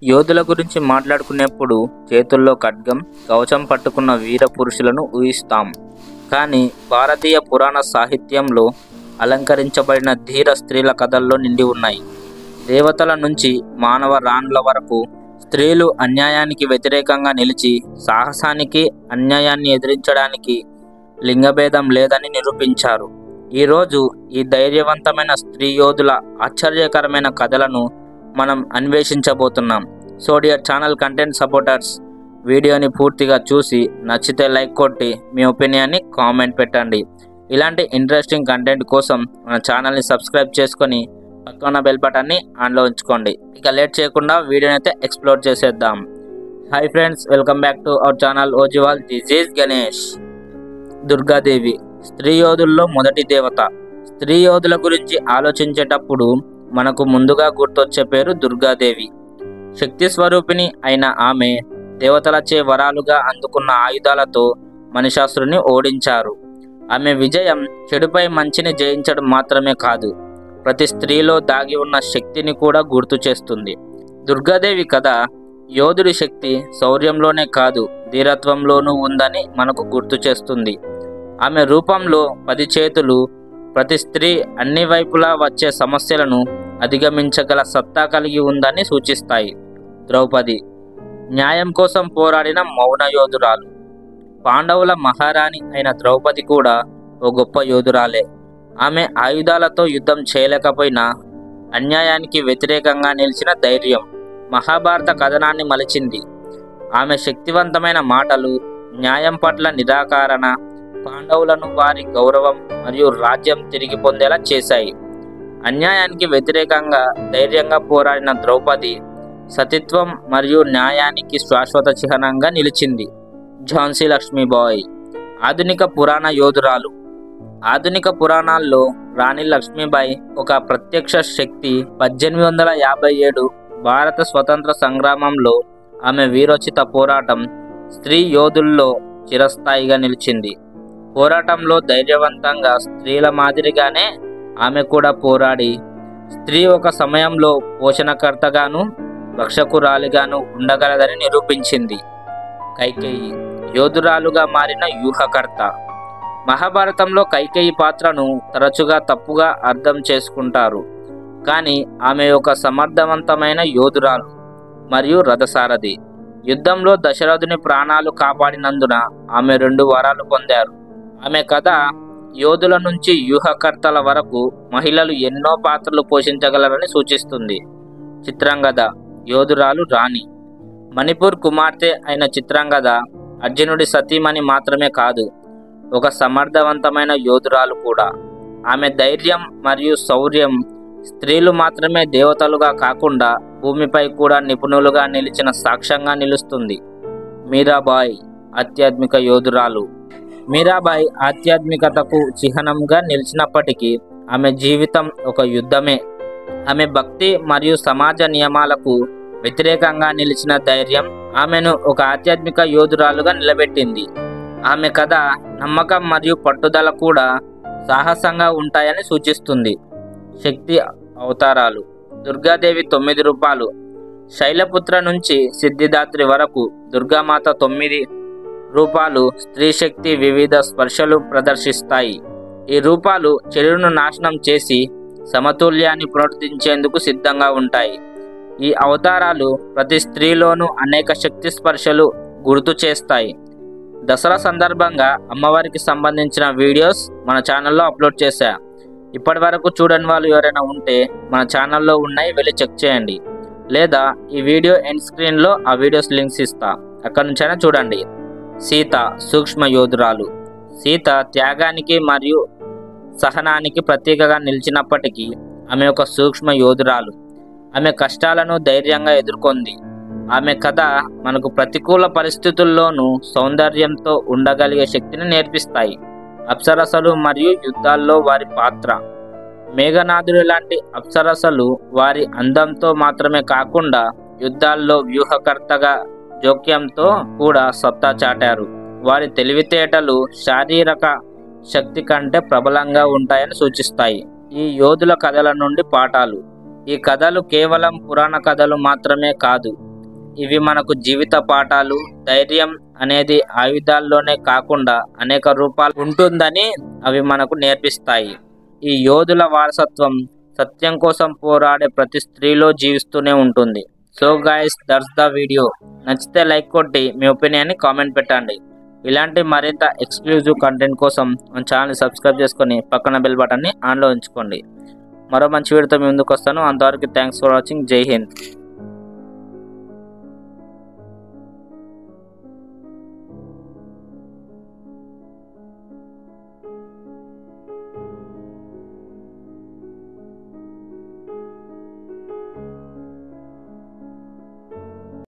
యోధుల గురించి మాట్లాడుకునేప్పుడు చేతుల్లో ఖడ్గం, కవచం పట్టుకున్న వీర పురుషులను ఊహిస్తాం. కానీ భారతీయ పురాణ సాహిత్యంలో అలంకరించబడిన ధీర స్త్రీల కథల్లో నిండి ఉన్నాయి. దేవతల నుంచి మానవ రాణుల వరకు స్త్రీలు అన్యాయానికి వ్యతిరేకంగా నిలిచి సాహసానికి, అన్యాయాన్ని ఎదిరించడానికి లింగభేదం లేదని నిరూపించారు. ఈరోజు ఈ ధైర్యవంతమైన స్త్రీ యోధుల ఆశ్చర్యకరమైన కథలను మనం అన్వేషించబోతున్నాం. So dear channel content supporters, వీడియోని పూర్తిగా చూసి నచ్చితే లైక్ కొట్టి మీ ఒపీనియన్ని కామెంట్ పెట్టండి. ఇలాంటి ఇంట్రెస్టింగ్ కంటెంట్ కోసం మన ఛానల్ని సబ్స్క్రైబ్ చేసుకొని పక్కన బెల్ బటన్ని ఆన్లో ఉంచుకోండి. ఇక లేట్ చేయకుండా వీడియోని అయితే ఎక్స్ప్లోర్ చేసేద్దాం. Hi friends, welcome back to our channel ఓజివాల్. This is Ganesh. దుర్గాదేవి స్త్రీ యోధుల్లో మొదటి దేవత. స్త్రీ యోధుల గురించి ఆలోచించేటప్పుడు మనకు ముందుగా గుర్తొచ్చే పేరు దుర్గాదేవి. శక్తి స్వరూపిణి అయిన ఆమె దేవతలచే వరాలుగా అందుకున్న ఆయుధాలతో మహిషాసురుని ఓడించారు. ఆమె విజయం చెడుపై మంచిని జయించడం మాత్రమే కాదు, ప్రతి స్త్రీలో దాగి ఉన్న శక్తిని కూడా గుర్తు చేస్తుంది. దుర్గాదేవి కథ యోధుడి శక్తి శౌర్యంలోనే కాదు, ధీరత్వంలోనూ ఉందని మనకు గుర్తు చేస్తుంది. ఆమె రూపంలో 10 చేతులు, ప్రతి స్త్రీ అన్ని వైపులా వచ్చే సమస్యలను అధిగమించగల సత్తా కలిగి ఉందని సూచిస్తాయి. ద్రౌపది న్యాయం కోసం పోరాడిన మౌన యోధురాలు. పాండవుల మహారాణి అయిన ద్రౌపది కూడా ఓ గొప్ప యోధురాలే. ఆమె ఆయుధాలతో యుద్ధం చేయలేకపోయినా అన్యాయానికి వ్యతిరేకంగా నిలిచిన ధైర్యం మహాభారత కథనాన్ని మలిచింది. ఆమె శక్తివంతమైన మాటలు, న్యాయం పట్ల నిరాకరణ పాండవులను వారి గౌరవం మరియు రాజ్యం తిరిగి పొందేలా చేశాయి. అన్యాయానికి వ్యతిరేకంగా ధైర్యంగా పోరాడిన ద్రౌపది సతీత్వం మరియు న్యాయానికి శాశ్వత చిహ్నంగా నిలిచింది. ఝాన్సీ లక్ష్మీబాయి ఆధునిక పురాణ యోధురాలు. ఆధునిక పురాణాల్లో రాణి లక్ష్మీబాయి ఒక ప్రత్యక్ష శక్తి. 1857 భారత స్వతంత్ర సంగ్రామంలో ఆమె వీరోచిత పోరాటం స్త్రీ యోధుల్లో చిరస్థాయిగా నిలిచింది. పోరాటంలో ధైర్యవంతంగా స్త్రీల మాదిరిగానే ఆమె కూడా పోరాడి స్త్రీ ఒక సమయంలో పోషణకర్తగాను రక్షకురాలిగాను ఉండగలదని నిరూపించింది. కైకేయి యోధురాలుగా మారిన వ్యూహకర్త. మహాభారతంలో కైకేయి పాత్రను తరచుగా తప్పుగా అర్థం చేసుకుంటారు, కానీ ఆమె ఒక సమర్థవంతమైన యోధురాలు మరియు రథసారథి. యుద్ధంలో దశరథుని ప్రాణాలు కాపాడినందున ఆమె 2 వరాలు పొందారు. ఆమె కథ యోధుల నుంచి వ్యూహకర్తల వరకు మహిళలు ఎన్నో పాత్రలు పోషించగలరని సూచిస్తుంది. చిత్రాంగద యోధురాలు రాణి. మణిపూర్ కుమార్తె అయిన చిత్రాంగద అర్జునుడి సతీమణి మాత్రమే కాదు, ఒక సమర్థవంతమైన యోధురాలు కూడా. ఆమె ధైర్యం మరియు శౌర్యం స్త్రీలు మాత్రమే దేవతలుగా కాకుండా భూమిపై కూడా నిపుణులుగా నిలిచిన సాక్ష్యంగా నిలుస్తుంది. మీరాబాయి ఆధ్యాత్మిక యోధురాలు. మీరాబాయి ఆధ్యాత్మికతకు చిహ్నంగా నిలిచినప్పటికీ ఆమె జీవితం ఒక యుద్ధమే. ఆమె భక్తి మరియు సమాజ నియమాలకు వ్యతిరేకంగా నిలిచిన ధైర్యం ఆమెను ఒక ఆధ్యాత్మిక యోధురాలుగా నిలబెట్టింది. ఆమె కథ నమ్మకం మరియు పట్టుదల కూడా సాహసంగా ఉంటాయని సూచిస్తుంది. శక్తి అవతారాలు. దుర్గాదేవి 9 రూపాలు. శైలపుత్ర నుంచి సిద్ధిదాత్రి వరకు దుర్గామాత 9 రూపాలు స్త్రీ శక్తి వివిధ స్పర్శలు ప్రదర్శిస్తాయి. ఈ రూపాలు చెడును నాశనం చేసి సమతుల్యాన్ని పునరుద్ధరించేందుకు సిద్ధంగా ఉంటాయి. ఈ అవతారాలు ప్రతి స్త్రీలోనూ అనేక శక్తి స్పర్శలు గుర్తు చేస్తాయి. దసరా సందర్భంగా అమ్మవారికి సంబంధించిన వీడియోస్ మన ఛానల్లో అప్లోడ్ చేశా. ఇప్పటి వరకు చూడని వాళ్ళు ఎవరైనా ఉంటే మన ఛానల్లో ఉన్నాయి, వెళ్ళి చెక్ చేయండి. లేదా ఈ వీడియో ఎండ్ స్క్రీన్లో ఆ వీడియోస్ లింక్స్ ఇస్తా, అక్కడి నుంచైనా చూడండి. సీత సూక్ష్మ యోధురాలు. సీత త్యాగానికి మరియు సహనానికి ప్రతీకగా నిలిచినప్పటికీ ఆమె ఒక సూక్ష్మ యోధురాలు. ఆమె కష్టాలను ధైర్యంగా ఎదుర్కొంది. ఆమె కథ మనకు ప్రతికూల పరిస్థితుల్లోనూ సౌందర్యంతో ఉండగలిగే శక్తిని నేర్పిస్తాయి. అప్సరసలు మరియు యుద్ధాల్లో వారి పాత్ర. మేఘనాథుడి లాంటి అప్సరసలు వారి అందంతో మాత్రమే కాకుండా యుద్ధాల్లో వ్యూహకర్తగా జోక్యంతో కూడా సత్తా చాటారు. వారి తెలివితేటలు శారీరక శక్తి కంటే ప్రబలంగా ఉంటాయని సూచిస్తాయి. ఈ యోధుల కథల నుండి పాఠాలు. ఈ కథలు కేవలం పురాణ కథలు మాత్రమే కాదు, ఇవి మనకు జీవిత పాఠాలు, ధైర్యం అనేది ఆయుధాల్లోనే కాకుండా అనేక రూపాలు ఉంటుందని అవి మనకు నేర్పిస్తాయి. ఈ యోధుల వారసత్వం సత్యం కోసం పోరాడే ప్రతి స్త్రీలో జీవిస్తూనే ఉంటుంది. So guys, that's the video. నచ్చితే లైక్ కొట్టి మీ ఒపీనియన్ని కామెంట్ పెట్టండి. ఇలాంటి మరింత ఎక్స్క్లూజివ్ కంటెంట్ కోసం మన ఛానల్ని సబ్స్క్రైబ్ చేసుకొని పక్కన బెల్ బటన్ని ఆన్లో ఉంచుకోండి. మరో మంచి వీడియోతో మీ ముందుకు వస్తాను. అంతవరకు థ్యాంక్స్ ఫర్ వాచింగ్. జై హింద్.